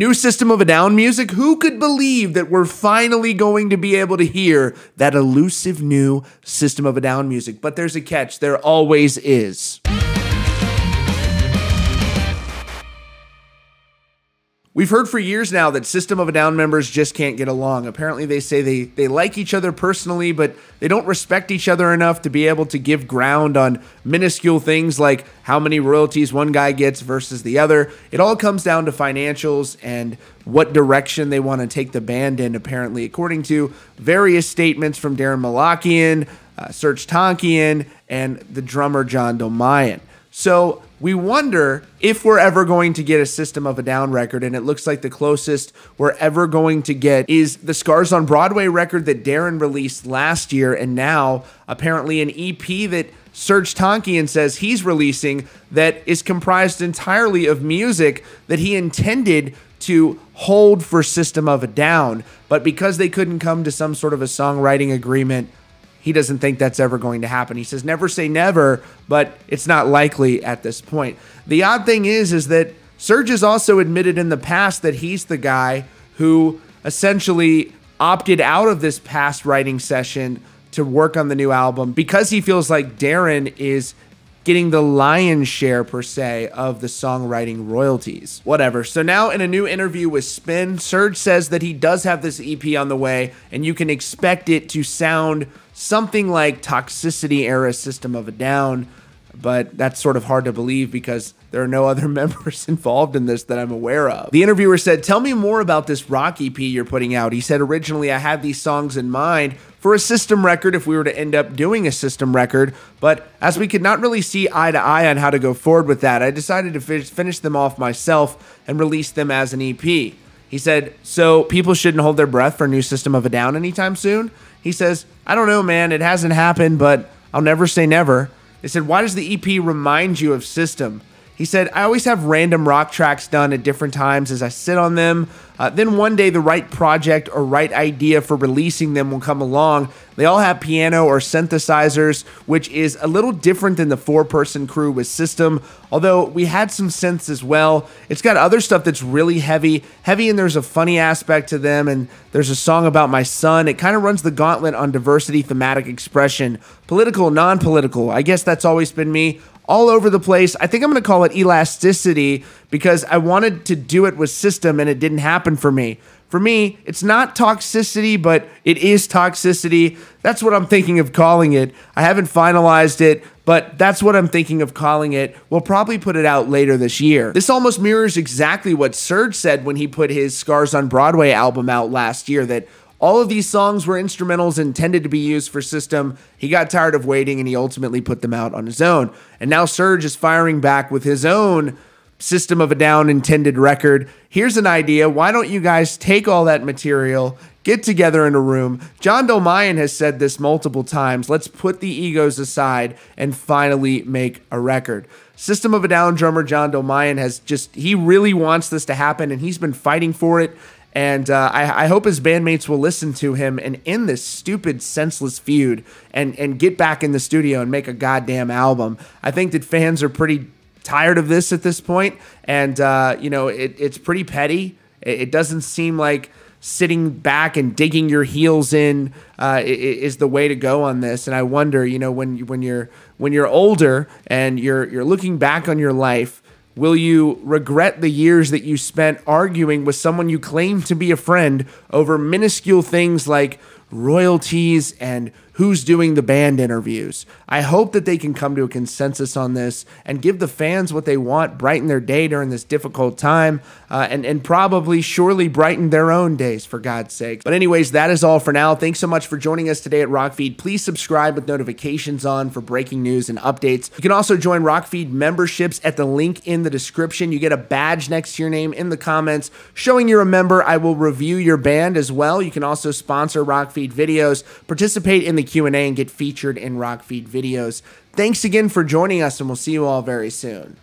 New System of a Down music? Who could believe that we're finally going to be able to hear that elusive new System of a Down music? But there's a catch. There always is. We've heard for years now that System of a Down members just can't get along. Apparently they say they like each other personally, but they don't respect each other enough to be able to give ground on minuscule things like how many royalties one guy gets versus the other. It all comes down to financials and what direction they want to take the band in, apparently, according to various statements from Darren Malakian, Serj Tankian, and the drummer John Dolmayan. So we wonder if we're ever going to get a System of a Down record, and it looks like the closest we're ever going to get is the Scars on Broadway record that Darren released last year, and now apparently an EP that Serj Tankian says he's releasing that is comprised entirely of music that he intended to hold for System of a Down, but because they couldn't come to some sort of a songwriting agreement, he doesn't think that's ever going to happen. He says never say never, but it's not likely at this point. The odd thing is that Serj has also admitted in the past that he's the guy who essentially opted out of this past writing session to work on the new album because he feels like Darren is getting the lion's share, per se, of the songwriting royalties. Whatever. So now in a new interview with Spin, Serj says that he does have this EP on the way, and you can expect it to sound something like Toxicity era System of a Down, but that's sort of hard to believe because there are no other members involved in this that I'm aware of. The interviewer said, "Tell me more about this rock EP you're putting out." He said, "Originally I had these songs in mind for a System record if we were to end up doing a System record, but as we could not really see eye to eye on how to go forward with that, I decided to finish them off myself and release them as an EP." He said, "So people shouldn't hold their breath for a new System of a Down anytime soon?" He says, "I don't know, man. It hasn't happened, but I'll never say never." They said, "Why does the EP remind you of System?" He said, "I always have random rock tracks done at different times as I sit on them. Then one day the right project or right idea for releasing them will come along. They all have piano or synthesizers, which is a little different than the four-person crew with System, although we had some synths as well. It's got other stuff that's really heavy, and there's a funny aspect to them, and there's a song about my son. It kind of runs the gauntlet on diversity, thematic expression, political, non-political. I guess that's always been me. All over the place. I think I'm going to call it elasticity because I wanted to do it with System and it didn't happen for me. For me, it's not toxicity, but it is toxicity. That's what I'm thinking of calling it. I haven't finalized it, but that's what I'm thinking of calling it. We'll probably put it out later this year." This almost mirrors exactly what Serj said when he put his Scars on Broadway album out last year, that all of these songs were instrumentals intended to be used for System. He got tired of waiting and he ultimately put them out on his own. And now Serj is firing back with his own System of a Down intended record. Here's an idea. Why don't you guys take all that material, get together in a room? John Dolmayan has said this multiple times. Let's put the egos aside and finally make a record. System of a Down drummer John Dolmayan he really wants this to happen and he's been fighting for it. And I hope his bandmates will listen to him and end this stupid, senseless feud and get back in the studio and make a goddamn album. I think that fans are pretty tired of this at this point, and you know, it's pretty petty. It doesn't seem like sitting back and digging your heels in is the way to go on this. And I wonder, you know, when you're older and you're looking back on your life, will you regret the years that you spent arguing with someone you claim to be a friend over minuscule things like royalties and who's doing the band interviews? I hope that they can come to a consensus on this and give the fans what they want, brighten their day during this difficult time, and probably surely brighten their own days, for God's sake. But anyways, that is all for now. Thanks so much for joining us today at Rockfeed. Please subscribe with notifications on for breaking news and updates. You can also join Rockfeed memberships at the link in the description. You get a badge next to your name in the comments showing you're a member. I will review your band as well. You can also sponsor Rockfeed videos, participate in the Q&A, and get featured in Rockfeed videos. Thanks again for joining us, and we'll see you all very soon.